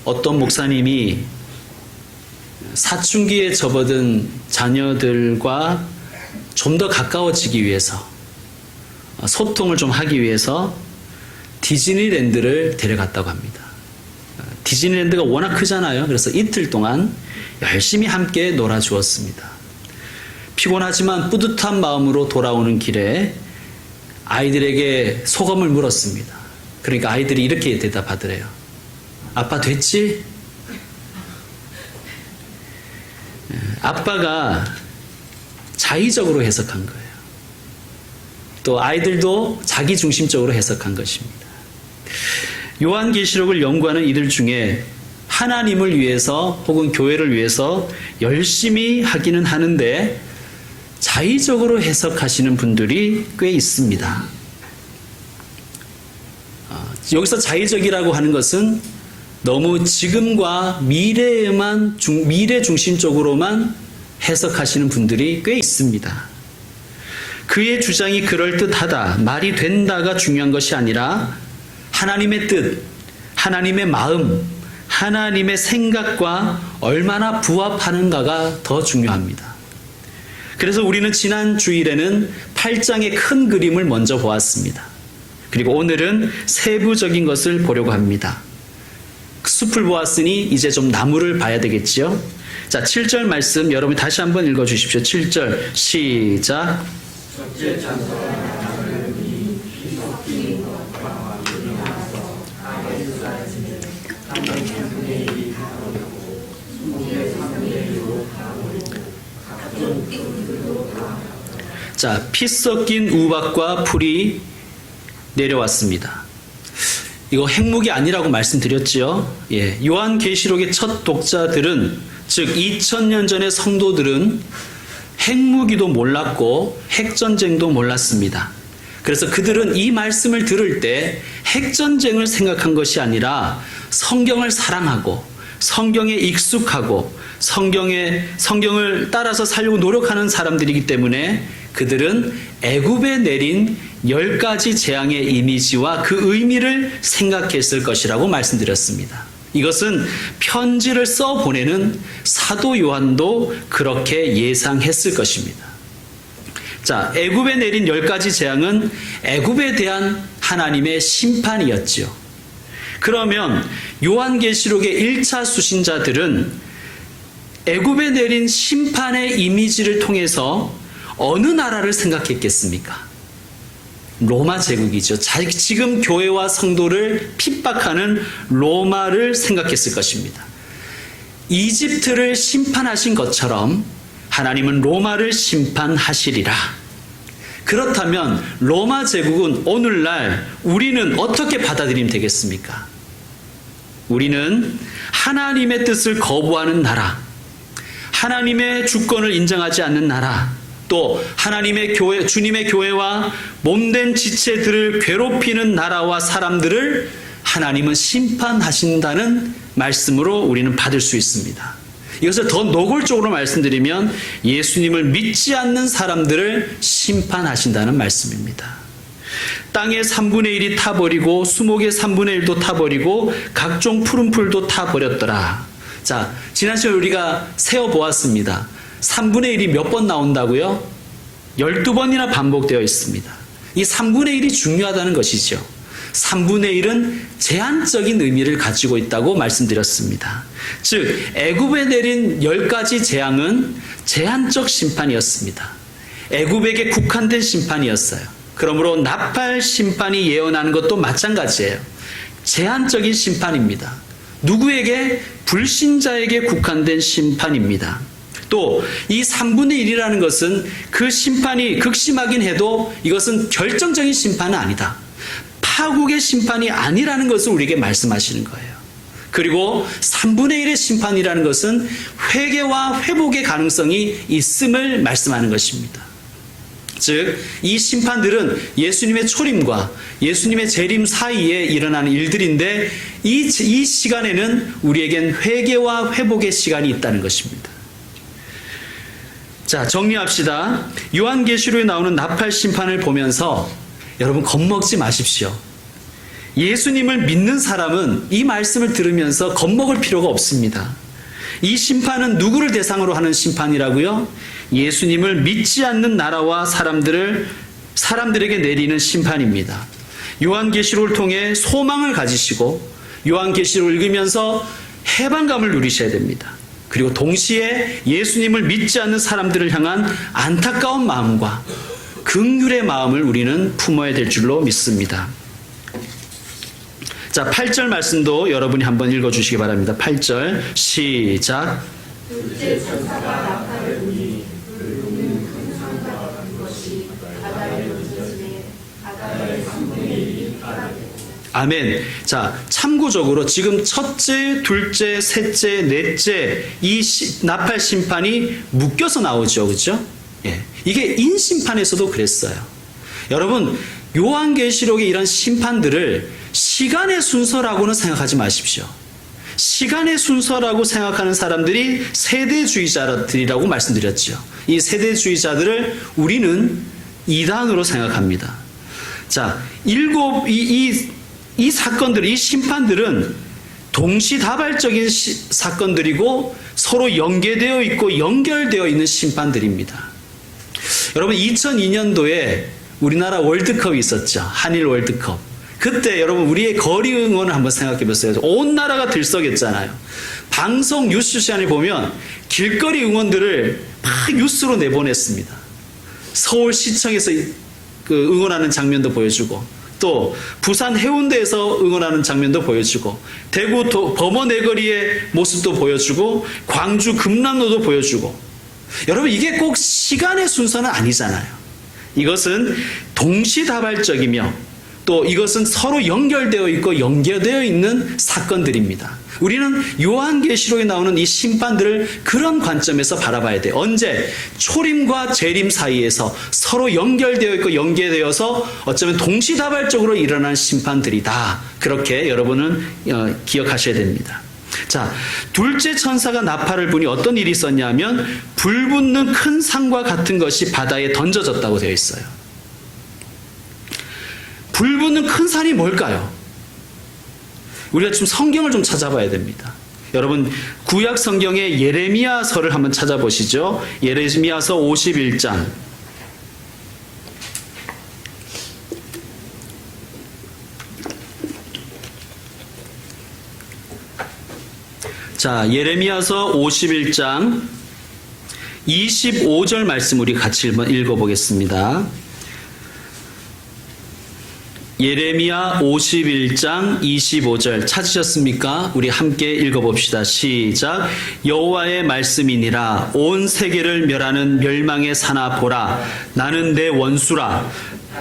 어떤 목사님이 사춘기에 접어든 자녀들과 좀 더 가까워지기 위해서, 소통을 좀 하기 위해서 디즈니랜드를 데려갔다고 합니다. 디즈니랜드가 워낙 크잖아요. 그래서 이틀 동안 열심히 함께 놀아주었습니다. 피곤하지만 뿌듯한 마음으로 돌아오는 길에 아이들에게 소감을 물었습니다. 그러니까 아이들이 이렇게 대답하더래요. 아빠 됐지? 아빠가 자의적으로 해석한 거예요. 또 아이들도 자기중심적으로 해석한 것입니다. 요한계시록을 연구하는 이들 중에 하나님을 위해서 혹은 교회를 위해서 열심히 하기는 하는데 자의적으로 해석하시는 분들이 꽤 있습니다. 여기서 자의적이라고 하는 것은 너무 지금과 미래 중심적으로만 해석하시는 분들이 꽤 있습니다. 그의 주장이 그럴듯하다, 말이 된다가 중요한 것이 아니라 하나님의 뜻, 하나님의 마음, 하나님의 생각과 얼마나 부합하는가가 더 중요합니다. 그래서 우리는 지난 주일에는 8장의 큰 그림을 먼저 보았습니다. 그리고 오늘은 세부적인 것을 보려고 합니다. 숲을 보았으니 이제 좀 나무를 봐야 되겠지요. 자, 7절 말씀 여러분 다시 한번 읽어주십시오. 7절 시작. 자, 피 섞인 우박과 풀이 내려왔습니다. 이거 핵무기 아니라고 말씀드렸지요. 예, 요한계시록의 첫 독자들은, 즉 2000년 전의 성도들은 핵무기도 몰랐고 핵전쟁도 몰랐습니다. 그래서 그들은 이 말씀을 들을 때 핵전쟁을 생각한 것이 아니라 성경을 사랑하고 성경에 익숙하고 성경을 따라서 살려고 노력하는 사람들이기 때문에 그들은 애굽에 내린 10가지 재앙의 이미지와 그 의미를 생각했을 것이라고 말씀드렸습니다. 이것은 편지를 써 보내는 사도 요한도 그렇게 예상했을 것입니다. 자, 애굽에 내린 10가지 재앙은 애굽에 대한 하나님의 심판이었지요. 그러면 요한계시록의 1차 수신자들은 애굽에 내린 심판의 이미지를 통해서 어느 나라를 생각했겠습니까? 로마 제국이죠. 지금 교회와 성도를 핍박하는 로마를 생각했을 것입니다. 이집트를 심판하신 것처럼 하나님은 로마를 심판하시리라. 그렇다면 로마 제국은 오늘날 우리는 어떻게 받아들이면 되겠습니까? 우리는 하나님의 뜻을 거부하는 나라, 하나님의 주권을 인정하지 않는 나라, 또 하나님의 교회, 주님의 교회와 몸된 지체들을 괴롭히는 나라와 사람들을 하나님은 심판하신다는 말씀으로 우리는 받을 수 있습니다. 이것을 더 노골적으로 말씀드리면 예수님을 믿지 않는 사람들을 심판하신다는 말씀입니다. 땅의 3분의 1이 타버리고 수목의 3분의 1도 타버리고 각종 푸른 풀도 타버렸더라. 자, 지난 시간에 우리가 세어보았습니다. 3분의 1이 몇 번 나온다고요? 12번이나 반복되어 있습니다. 이 3분의 1이 중요하다는 것이죠. 3분의 1은 제한적인 의미를 가지고 있다고 말씀드렸습니다. 즉, 애굽에 내린 10가지 재앙은 제한적 심판이었습니다. 애굽에게 국한된 심판이었어요. 그러므로 나팔 심판이 예언하는 것도 마찬가지예요. 제한적인 심판입니다. 누구에게? 불신자에게 국한된 심판입니다. 또 이 3분의 1이라는 것은 그 심판이 극심하긴 해도 이것은 결정적인 심판은 아니다. 파국의 심판이 아니라는 것을 우리에게 말씀하시는 거예요. 그리고 3분의 1의 심판이라는 것은 회개와 회복의 가능성이 있음을 말씀하는 것입니다. 즉, 이 심판들은 예수님의 초림과 예수님의 재림 사이에 일어나는 일들인데 이 시간에는 우리에겐 회개와 회복의 시간이 있다는 것입니다. 자, 정리합시다. 요한계시록에 나오는 나팔 심판을 보면서 여러분 겁먹지 마십시오. 예수님을 믿는 사람은 이 말씀을 들으면서 겁먹을 필요가 없습니다. 이 심판은 누구를 대상으로 하는 심판이라고요? 예수님을 믿지 않는 나라와 사람들에게 내리는 심판입니다. 요한계시록을 통해 소망을 가지시고 요한계시록을 읽으면서 해방감을 누리셔야 됩니다. 그리고 동시에 예수님을 믿지 않는 사람들을 향한 안타까운 마음과 긍휼의 마음을 우리는 품어야 될 줄로 믿습니다. 자, 8절 말씀도 여러분이 한번 읽어주시기 바랍니다. 8절 시작. 둘째 천사가 나팔을 부니 붉은 큰 상과 같은 것이 바다에 던져지매 바다의 3분의 1이 빠르고. 아멘. 자, 참고적으로 지금 첫째, 둘째, 셋째, 넷째 이 나팔 심판이 묶여서 나오죠. 그렇죠? 예. 이게 인심판에서도 그랬어요. 여러분, 요한계시록의 이런 심판들을 시간의 순서라고는 생각하지 마십시오. 시간의 순서라고 생각하는 사람들이 세대주의자들이라고 말씀드렸죠. 이 세대주의자들을 우리는 이단으로 생각합니다. 자, 이 사건들, 이 심판들은 동시다발적인 사건들이고 서로 연계되어 있고 연결되어 있는 심판들입니다. 여러분, 2002년도에 우리나라 월드컵이 있었죠. 한일 월드컵. 그때 여러분 우리의 거리 응원을 한번 생각해 보세요. 온 나라가 들썩였잖아요. 방송 뉴스 시간에 보면 길거리 응원들을 막 뉴스로 내보냈습니다. 서울시청에서 그 응원하는 장면도 보여주고 또 부산 해운대에서 응원하는 장면도 보여주고 대구 범어 내거리의 모습도 보여주고 광주 금남로도 보여주고 여러분 이게 꼭 시간의 순서는 아니잖아요. 이것은 동시다발적이며 또 이것은 서로 연결되어 있고 연계되어 있는 사건들입니다. 우리는 요한계시록에 나오는 이 심판들을 그런 관점에서 바라봐야 돼요. 언제? 초림과 재림 사이에서 서로 연결되어 있고 연계되어서 어쩌면 동시다발적으로 일어나는 심판들이다. 그렇게 여러분은 기억하셔야 됩니다. 자, 둘째 천사가 나팔을 부니 어떤 일이 있었냐면 불붙는 큰 상과 같은 것이 바다에 던져졌다고 되어 있어요. 불붙는 큰 산이 뭘까요? 우리가 지금 성경을 좀 찾아봐야 됩니다. 여러분, 구약 성경의 예레미야서를 한번 찾아보시죠. 예레미야서 51장. 자, 예레미야서 51장 25절 말씀 우리 같이 한번 읽어보겠습니다. 예레미야 51장 25절 찾으셨습니까? 우리 함께 읽어봅시다. 시작. 여호와의 말씀이니라. 온 세계를 멸하는 멸망의 사나 보라. 나는 내 원수라.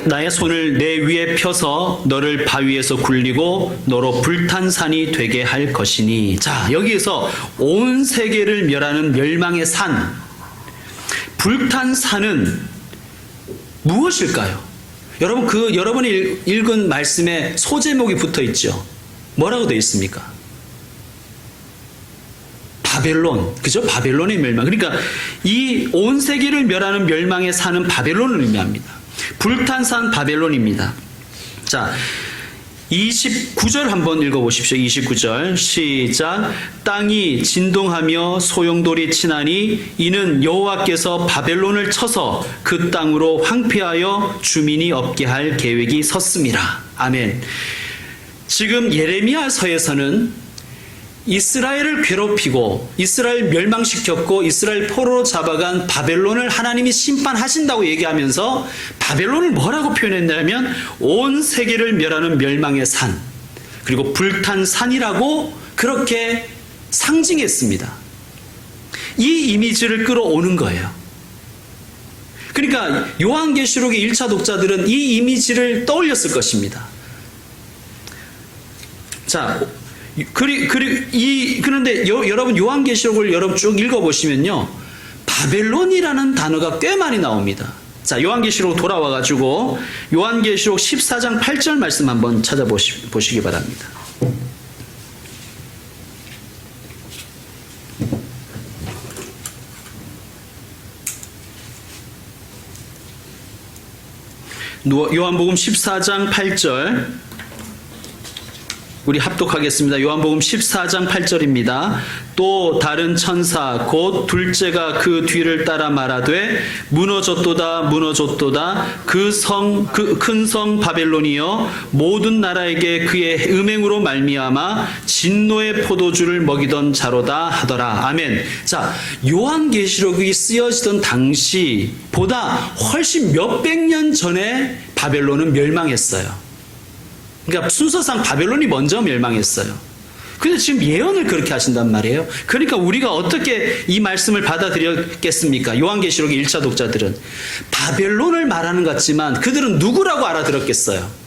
나의 손을 내 위에 펴서 너를 바위에서 굴리고 너로 불탄 산이 되게 할 것이니. 자, 여기에서 온 세계를 멸하는 멸망의 산. 불탄 산은 무엇일까요? 여러분, 여러분이 읽은 말씀에 소제목이 붙어 있죠. 뭐라고 되어 있습니까? 바벨론. 그죠? 바벨론의 멸망. 그러니까 이 온 세계를 멸하는 멸망의 산은 바벨론을 의미합니다. 불탄 산 바벨론입니다. 자, 29절 한번 읽어보십시오. 29절 시작. 땅이 진동하며 소용돌이 치나니 이는 여호와께서 바벨론을 쳐서 그 땅으로 황폐하여 주민이 없게 할 계획이 섰음이라. 아멘. 지금 예레미야서에서는 이스라엘을 괴롭히고 이스라엘 멸망시켰고 이스라엘 포로로 잡아간 바벨론을 하나님이 심판하신다고 얘기하면서 바벨론을 뭐라고 표현했냐면 온 세계를 멸하는 멸망의 산, 그리고 불탄 산이라고 그렇게 상징했습니다. 이 이미지를 끌어오는 거예요. 그러니까 요한계시록의 1차 독자들은 이 이미지를 떠올렸을 것입니다. 자, 그런데 여러분 요한계시록을 여러분 쭉 읽어보시면요, 바벨론이라는 단어가 꽤 많이 나옵니다. 자, 요한계시록 돌아와가지고 요한계시록 14장 8절 말씀 한번 찾아보시기 바랍니다. 요한복음 14장 8절 우리 합독하겠습니다. 요한복음 14장 8절입니다. 또 다른 천사 곧 둘째가 그 뒤를 따라 말하되 무너졌도다 무너졌도다 그 큰 성 바벨론이여 모든 나라에게 그의 음행으로 말미암아 진노의 포도주를 먹이던 자로다 하더라. 아멘. 자, 요한계시록이 쓰여지던 당시보다 훨씬 몇백 년 전에 바벨론은 멸망했어요. 그러니까 순서상 바벨론이 먼저 멸망했어요. 근데 지금 예언을 그렇게 하신단 말이에요. 그러니까 우리가 어떻게 이 말씀을 받아들였겠습니까? 요한계시록의 1차 독자들은 바벨론을 말하는 것 같지만 그들은 누구라고 알아들었겠어요?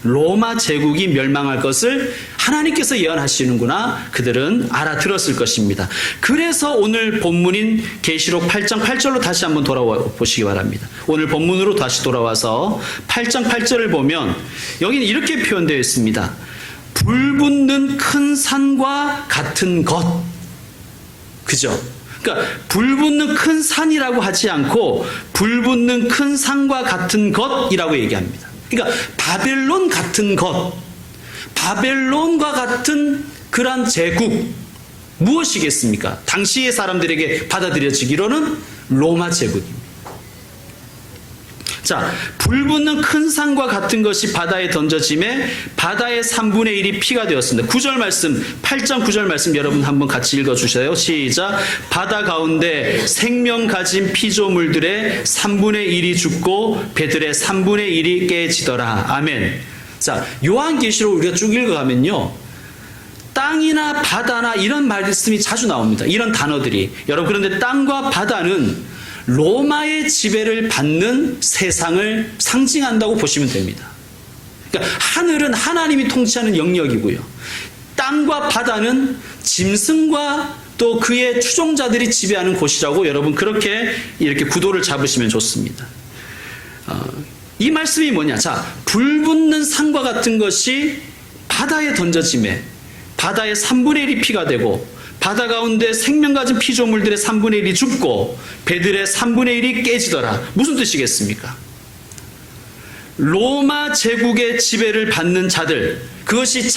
로마 제국이 멸망할 것을 하나님께서 예언하시는구나 그들은 알아들었을 것입니다. 그래서 오늘 본문인 계시록 8장 8절로 다시 한번 돌아와 보시기 바랍니다. 오늘 본문으로 다시 돌아와서 8장 8절을 보면 여기는 이렇게 표현되어 있습니다. 불붙는 큰 산과 같은 것. 그죠? 그러니까 불붙는 큰 산이라고 하지 않고 불붙는 큰 산과 같은 것이라고 얘기합니다. 그러니까 바벨론 같은 것, 바벨론과 같은 그러한 제국 무엇이겠습니까? 당시의 사람들에게 받아들여지기로는 로마 제국입니다. 자, 불붙는 큰 산과 같은 것이 바다에 던져짐에 바다의 3분의 1이 피가 되었습니다. 9절 말씀, 8장 9절 말씀 여러분 한번 같이 읽어주세요. 시작. 바다 가운데 생명 가진 피조물들의 3분의 1이 죽고 배들의 3분의 1이 깨지더라. 아멘. 자, 요한계시록 우리가 쭉 읽어가면요. 땅이나 바다나 이런 말씀이 자주 나옵니다. 이런 단어들이. 여러분, 그런데 땅과 바다는 로마의 지배를 받는 세상을 상징한다고 보시면 됩니다. 그러니까 하늘은 하나님이 통치하는 영역이고요. 땅과 바다는 짐승과 또 그의 추종자들이 지배하는 곳이라고 여러분 그렇게 이렇게 구도를 잡으시면 좋습니다. 이 말씀이 뭐냐? 자, 불붙는 산과 같은 것이 바다에 던져짐에 바다의 3분의 1이 피가 되고 바다 가운데 생명 가진 피조물들의 3분의 1이 죽고 배들의 3분의 1이 깨지더라. 무슨 뜻이겠습니까? 로마 제국의 지배를 받는 자들, 그것이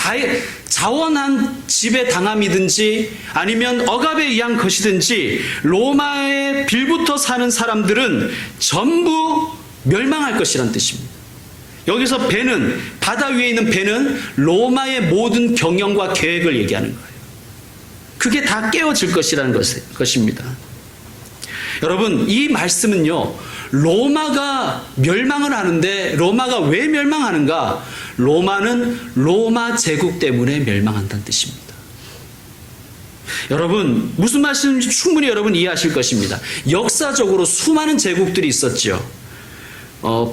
자원한 지배 당함이든지 아니면 억압에 의한 것이든지 로마의 빌부터 사는 사람들은 전부 멸망할 것이란 뜻입니다. 여기서 배는, 바다 위에 있는 배는 로마의 모든 경영과 계획을 얘기하는 거예요. 그게 다 깨어질 것이라는 것입니다. 여러분, 이 말씀은요, 로마가 멸망을 하는데 로마가 왜 멸망하는가? 로마는 로마 제국 때문에 멸망한다는 뜻입니다. 여러분, 무슨 말씀인지 충분히 여러분 이해하실 것입니다. 역사적으로 수많은 제국들이 있었죠.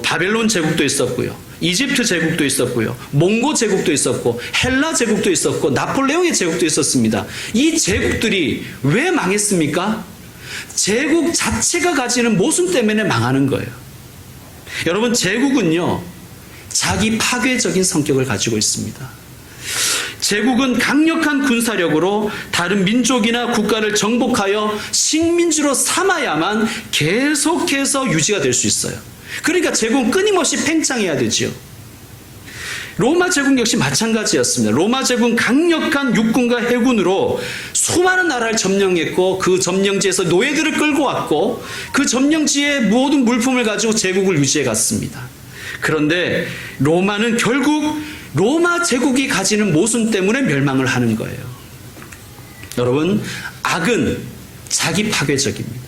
바벨론 제국도 있었고요. 이집트 제국도 있었고요. 몽고 제국도 있었고 헬라 제국도 있었고 나폴레옹의 제국도 있었습니다. 이 제국들이 왜 망했습니까? 제국 자체가 가지는 모순 때문에 망하는 거예요. 여러분, 제국은요, 자기 파괴적인 성격을 가지고 있습니다. 제국은 강력한 군사력으로 다른 민족이나 국가를 정복하여 식민지로 삼아야만 계속해서 유지가 될 수 있어요. 그러니까 제국은 끊임없이 팽창해야 되지요. 로마 제국 역시 마찬가지였습니다. 로마 제국은 강력한 육군과 해군으로 수많은 나라를 점령했고 그 점령지에서 노예들을 끌고 왔고 그 점령지의 모든 물품을 가지고 제국을 유지해 갔습니다. 그런데 로마는 결국 로마 제국이 가지는 모순 때문에 멸망을 하는 거예요. 여러분, 악은 자기 파괴적입니다.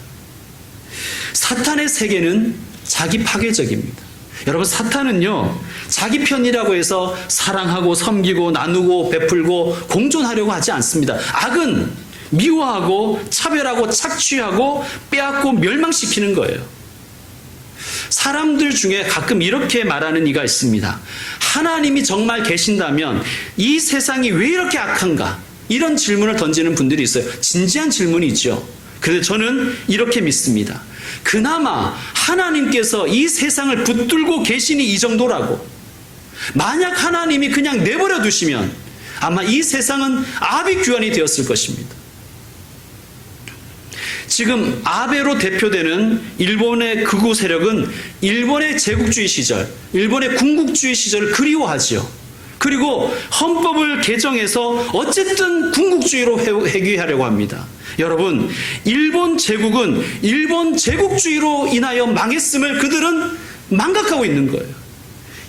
사탄의 세계는 자기 파괴적입니다. 여러분, 사탄은요, 자기 편이라고 해서 사랑하고 섬기고 나누고 베풀고 공존하려고 하지 않습니다. 악은 미워하고 차별하고 착취하고 빼앗고 멸망시키는 거예요. 사람들 중에 가끔 이렇게 말하는 이가 있습니다. 하나님이 정말 계신다면 이 세상이 왜 이렇게 악한가? 이런 질문을 던지는 분들이 있어요. 진지한 질문이죠. 그런데 저는 이렇게 믿습니다. 그나마 하나님께서 이 세상을 붙들고 계시니 이 정도라고. 만약 하나님이 그냥 내버려 두시면 아마 이 세상은 아비규환이 되었을 것입니다. 지금 아베로 대표되는 일본의 극우 세력은 일본의 제국주의 시절, 일본의 군국주의 시절을 그리워하지요. 그리고 헌법을 개정해서 어쨌든 군국주의로 회귀하려고 합니다. 여러분, 일본 제국은 일본 제국주의로 인하여 망했음을 그들은 망각하고 있는 거예요.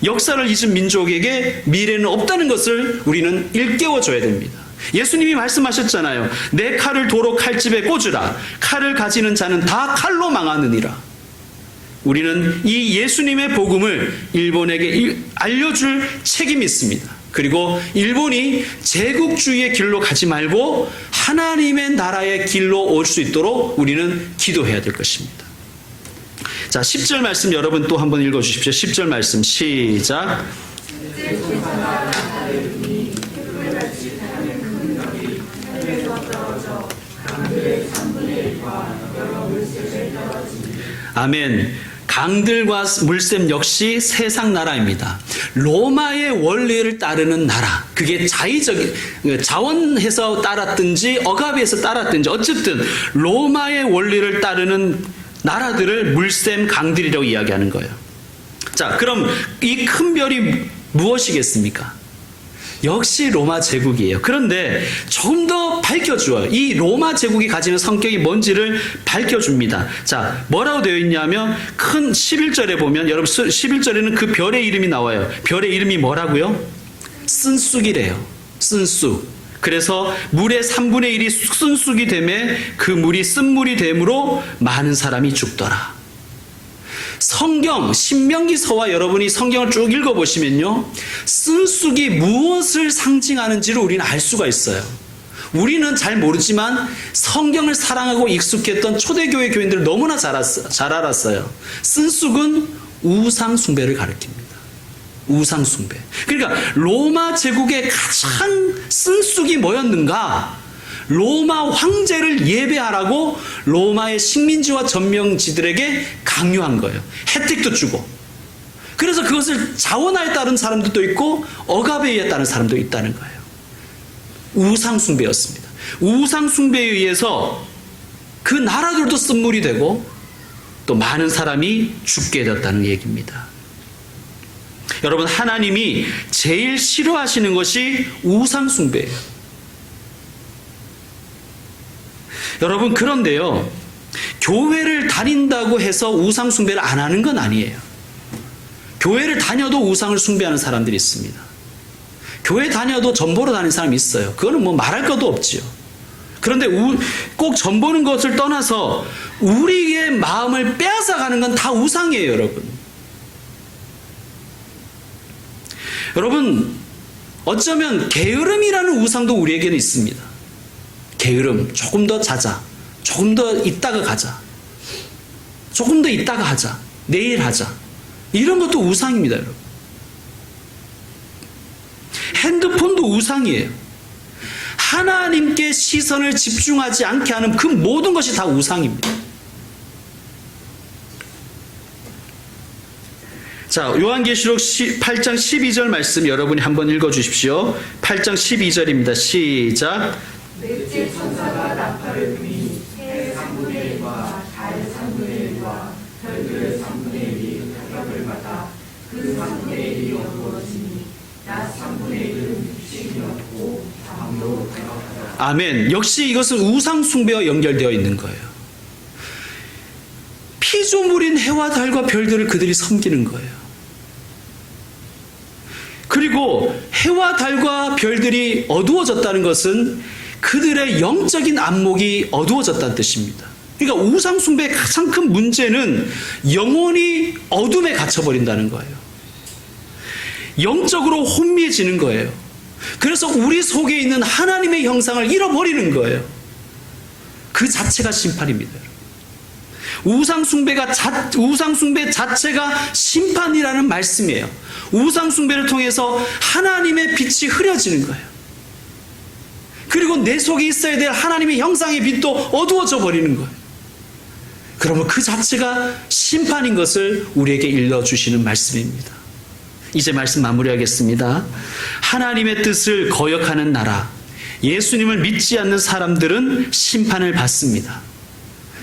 역사를 잊은 민족에게 미래는 없다는 것을 우리는 일깨워줘야 됩니다. 예수님이 말씀하셨잖아요. 내 칼을 도로 칼집에 꽂으라. 칼을 가지는 자는 다 칼로 망하느니라. 우리는 이 예수님의 복음을 일본에게 알려줄 책임이 있습니다. 그리고 일본이 제국주의의 길로 가지 말고 하나님의 나라의 길로 올 수 있도록 우리는 기도해야 될 것입니다. 자, 10절 말씀 여러분 또 한번 읽어주십시오. 10절 말씀 시작. 아멘. 강들과 물샘 역시 세상 나라입니다. 로마의 원리를 따르는 나라. 그게 자원해서 따랐든지 억압해서 따랐든지 어쨌든 로마의 원리를 따르는 나라들을 물샘 강들이라고 이야기하는 거예요. 자, 그럼 이 큰 별이 무엇이겠습니까? 역시 로마 제국이에요. 그런데 조금 더 밝혀줘요. 이 로마 제국이 가지는 성격이 뭔지를 밝혀줍니다. 자, 뭐라고 되어 있냐면 큰 11절에 보면 여러분 11절에는 그 별의 이름이 나와요. 별의 이름이 뭐라고요? 쓴쑥이래요. 쓴쑥. 그래서 물의 3분의 1이 쓴쑥이 되매 그 물이 쓴물이 되므로 많은 사람이 죽더라. 성경 신명기서와 여러분이 성경을 쭉 읽어보시면요, 쓴쑥이 무엇을 상징하는지를 우리는 알 수가 있어요. 우리는 잘 모르지만 성경을 사랑하고 익숙했던 초대교회 교인들은 너무나 잘 알았어요. 쓴쑥은 우상 숭배를 가리킵니다. 우상 숭배. 그러니까 로마 제국의 가장 쓴쑥이 뭐였는가? 로마 황제를 예배하라고 로마의 식민지와 점령지들에게 강요한 거예요. 혜택도 주고. 그래서 그것을 자원하에 따른 사람들도 있고 억압에 의해 따른 사람도 있다는 거예요. 우상 숭배였습니다. 우상 숭배에 의해서 그 나라들도 쓴물이 되고 또 많은 사람이 죽게 되었다는 얘기입니다. 여러분, 하나님이 제일 싫어하시는 것이 우상 숭배예요. 여러분, 그런데요, 교회를 다닌다고 해서 우상 숭배를 안 하는 건 아니에요. 교회를 다녀도 우상을 숭배하는 사람들이 있습니다. 교회 다녀도 전보러 다니는 사람이 있어요. 그거는 뭐 말할 것도 없지요. 그런데 꼭 전보는 것을 떠나서 우리의 마음을 빼앗아가는 건 다 우상이에요, 여러분. 여러분, 어쩌면 게으름이라는 우상도 우리에게는 있습니다. 게으름, 조금 더 자자, 조금 더 있다가 가자, 조금 더 있다가 하자, 내일 하자, 이런 것도 우상입니다, 여러분. 핸드폰도 우상이에요. 하나님께 시선을 집중하지 않게 하는 그 모든 것이 다 우상입니다. 자, 요한계시록 8장 12절 말씀 여러분이 한번 읽어주십시오. 8장 12절입니다. 시작. 넷째 천사가 나팔을 부니 해 3분의 1과 달 3분의 1과 별들의 3분의 1이 타격을 받아 그 3분의 1이 어두워지니 낮 3분의 1은 빛이었고 밤도 다가가더라. 아멘. 역시 이것은 우상 숭배와 연결되어 있는 거예요. 피조물인 해와 달과 별들을 그들이 섬기는 거예요. 그리고 해와 달과 별들이 어두워졌다는 것은 그들의 영적인 안목이 어두워졌다는 뜻입니다. 그러니까 우상 숭배의 가장 큰 문제는 영혼이 어둠에 갇혀버린다는 거예요. 영적으로 혼미해지는 거예요. 그래서 우리 속에 있는 하나님의 형상을 잃어버리는 거예요. 그 자체가 심판입니다. 우상 숭배 자체가 심판이라는 말씀이에요. 우상 숭배를 통해서 하나님의 빛이 흐려지는 거예요. 그리고 내 속에 있어야 될 하나님의 형상의 빛도 어두워져 버리는 거예요. 그러면 그 자체가 심판인 것을 우리에게 일러주시는 말씀입니다. 이제 말씀 마무리하겠습니다. 하나님의 뜻을 거역하는 나라, 예수님을 믿지 않는 사람들은 심판을 받습니다.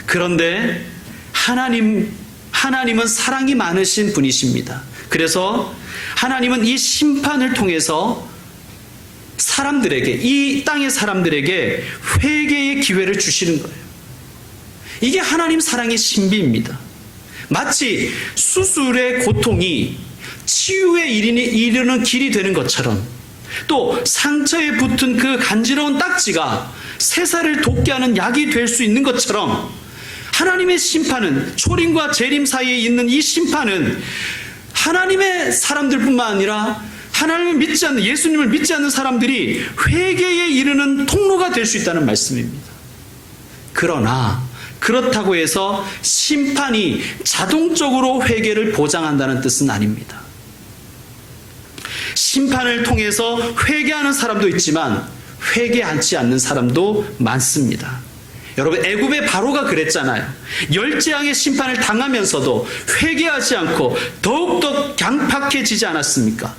그런데 하나님은 사랑이 많으신 분이십니다. 그래서 하나님은 이 심판을 통해서 사람들에게, 이 땅의 사람들에게 회개의 기회를 주시는 거예요. 이게 하나님 사랑의 신비입니다. 마치 수술의 고통이 치유에 이르는 길이 되는 것처럼, 또 상처에 붙은 그 간지러운 딱지가 새살을 돋게 하는 약이 될 수 있는 것처럼, 하나님의 심판은, 초림과 재림 사이에 있는 이 심판은 하나님의 사람들뿐만 아니라 하나님을 믿지 않는, 예수님을 믿지 않는 사람들이 회개에 이르는 통로가 될 수 있다는 말씀입니다. 그러나 그렇다고 해서 심판이 자동적으로 회개를 보장한다는 뜻은 아닙니다. 심판을 통해서 회개하는 사람도 있지만 회개하지 않는 사람도 많습니다. 여러분, 애굽의 바로가 그랬잖아요. 열재앙의 심판을 당하면서도 회개하지 않고 더욱더 강팍해지지 않았습니까?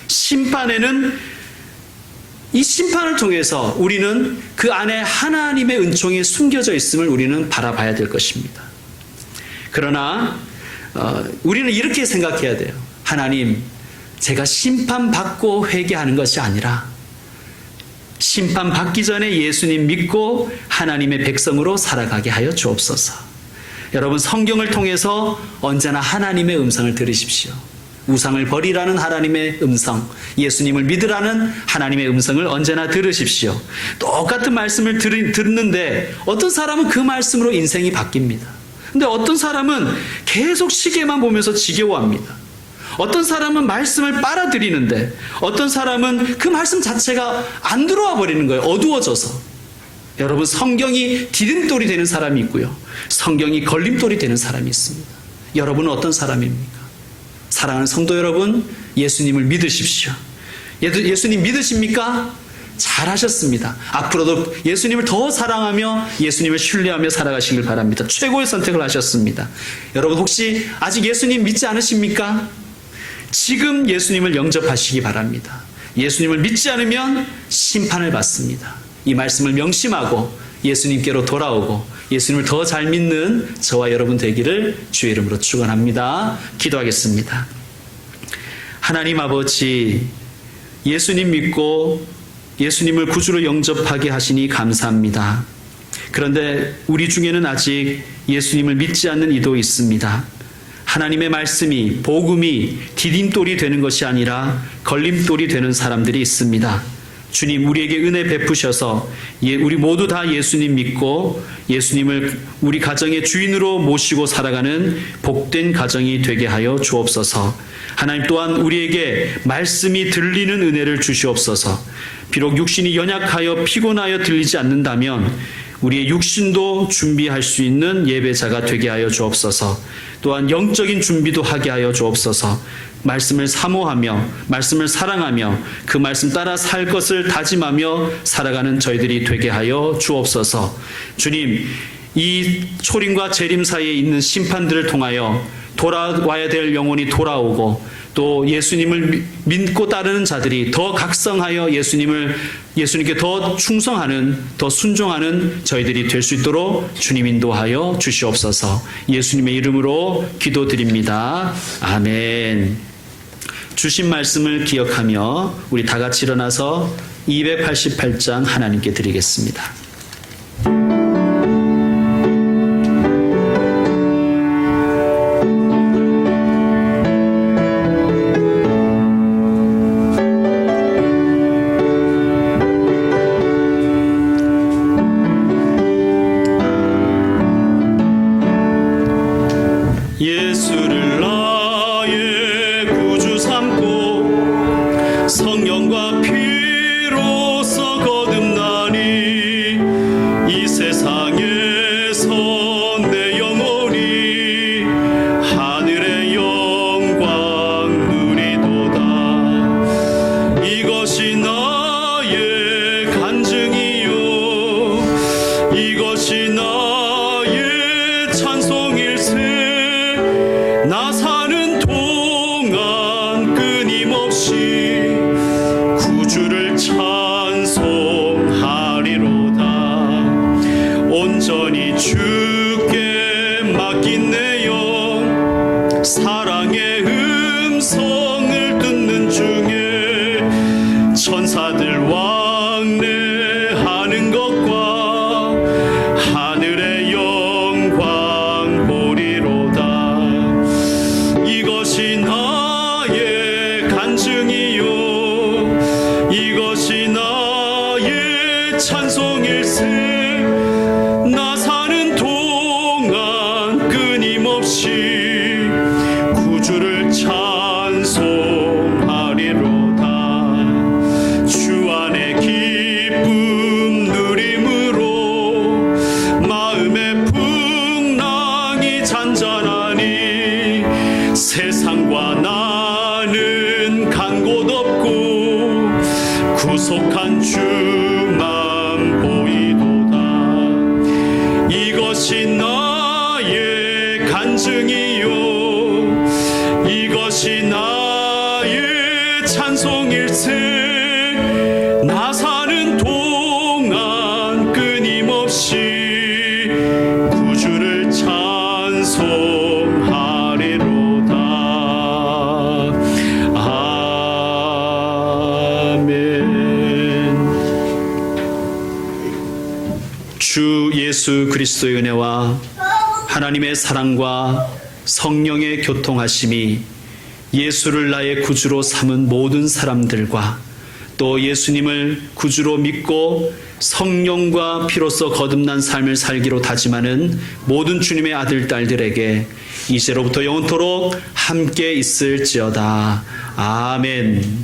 심판에는, 이 심판을 통해서 우리는 그 안에 하나님의 은총이 숨겨져 있음을 우리는 바라봐야 될 것입니다. 그러나 우리는 이렇게 생각해야 돼요. 하나님, 제가 심판받고 회개하는 것이 아니라 심판받기 전에 예수님 믿고 하나님의 백성으로 살아가게 하여 주옵소서. 여러분, 성경을 통해서 언제나 하나님의 음성을 들으십시오. 우상을 버리라는 하나님의 음성, 예수님을 믿으라는 하나님의 음성을 언제나 들으십시오. 똑같은 말씀을 듣는데 어떤 사람은 그 말씀으로 인생이 바뀝니다. 근데 어떤 사람은 계속 시계만 보면서 지겨워합니다. 어떤 사람은 말씀을 빨아들이는데 어떤 사람은 그 말씀 자체가 안 들어와 버리는 거예요. 어두워져서. 여러분, 성경이 디딤돌이 되는 사람이 있고요, 성경이 걸림돌이 되는 사람이 있습니다. 여러분은 어떤 사람입니까? 사랑하는 성도 여러분, 예수님을 믿으십시오. 예수님 믿으십니까? 잘하셨습니다. 앞으로도 예수님을 더 사랑하며 예수님을 신뢰하며 살아가시길 바랍니다. 최고의 선택을 하셨습니다. 여러분, 혹시 아직 예수님 믿지 않으십니까? 지금 예수님을 영접하시기 바랍니다. 예수님을 믿지 않으면 심판을 받습니다. 이 말씀을 명심하고 예수님께로 돌아오고 예수님을 더 잘 믿는 저와 여러분 되기를 주의 이름으로 축원합니다. 기도하겠습니다. 하나님 아버지, 예수님 믿고 예수님을 구주로 영접하게 하시니 감사합니다. 그런데 우리 중에는 아직 예수님을 믿지 않는 이도 있습니다. 하나님의 말씀이, 복음이 디딤돌이 되는 것이 아니라 걸림돌이 되는 사람들이 있습니다. 주님, 우리에게 은혜 베푸셔서 우리 모두 다 예수님 믿고 예수님을 우리 가정의 주인으로 모시고 살아가는 복된 가정이 되게 하여 주옵소서. 하나님 또한 우리에게 말씀이 들리는 은혜를 주시옵소서. 비록 육신이 연약하여 피곤하여 들리지 않는다면 우리의 육신도 준비할 수 있는 예배자가 되게 하여 주옵소서. 또한 영적인 준비도 하게 하여 주옵소서. 말씀을 사모하며 말씀을 사랑하며 그 말씀 따라 살 것을 다짐하며 살아가는 저희들이 되게 하여 주옵소서. 주님, 이 초림과 재림 사이에 있는 심판들을 통하여 돌아와야 될 영혼이 돌아오고 또 예수님을 믿고 따르는 자들이 더 각성하여 예수님께 더 충성하는, 더 순종하는 저희들이 될 수 있도록 주님 인도하여 주시옵소서. 예수님의 이름으로 기도드립니다. 아멘. 주신 말씀을 기억하며 우리 다 같이 일어나서 288장 하나님께 드리겠습니다. 예수를 나의 구주 삼고 성령과 피로써 거듭나니 이 세상에서 내 영혼이 하늘의 영광 누리도다. 이것이 나의 간증이요 이것이 나의 찬송일세. 나 사는 동안 끊임없이 구주를 찬송하리로다. 온전히 주께 맡긴 내 영 사랑의 음성을 듣는 중에 천사들과 하늘의 영광 보리로다. 이것이 나의 간증이요 이것이 나의 찬송일세. 나 사는 동안 끊임없이 구주를 찬송하리로다. 주 안에 기쁨 누림으로 마음의 풍랑이 잔잔하니 세상과 나는 간 곳 없고 구속한 주만 보이도다. 이것이 나의 간증이요 이것이 나의 찬송일세. 나 사는 동안 끊임없이 구주를 찬송하리로다. 아멘. 주 예수 그리스도의 은혜와 하나님의 사랑과 성령의 교통하심이 예수를 나의 구주로 삼은 모든 사람들과 또 예수님을 구주로 믿고 성령과 피로써 거듭난 삶을 살기로 다짐하는 모든 주님의 아들 딸들에게 이제로부터 영원토록 함께 있을지어다. 아멘.